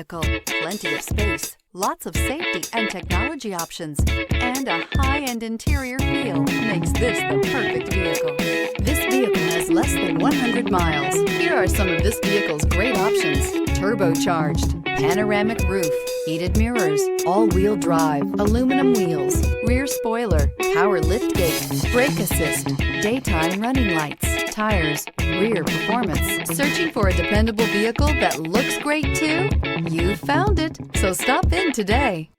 vehicle. Plenty of space, lots of safety and technology options, and a high-end interior feel makes this the perfect vehicle. This vehicle has less than 100 miles. Here are some of this vehicle's great options: turbocharged, panoramic roof, heated mirrors, all-wheel drive, aluminum wheels, rear spoiler, power liftgate, brake assist, daytime running lights, tires, rear performance. Searching for a dependable vehicle that looks great too? You found it, so stop in today.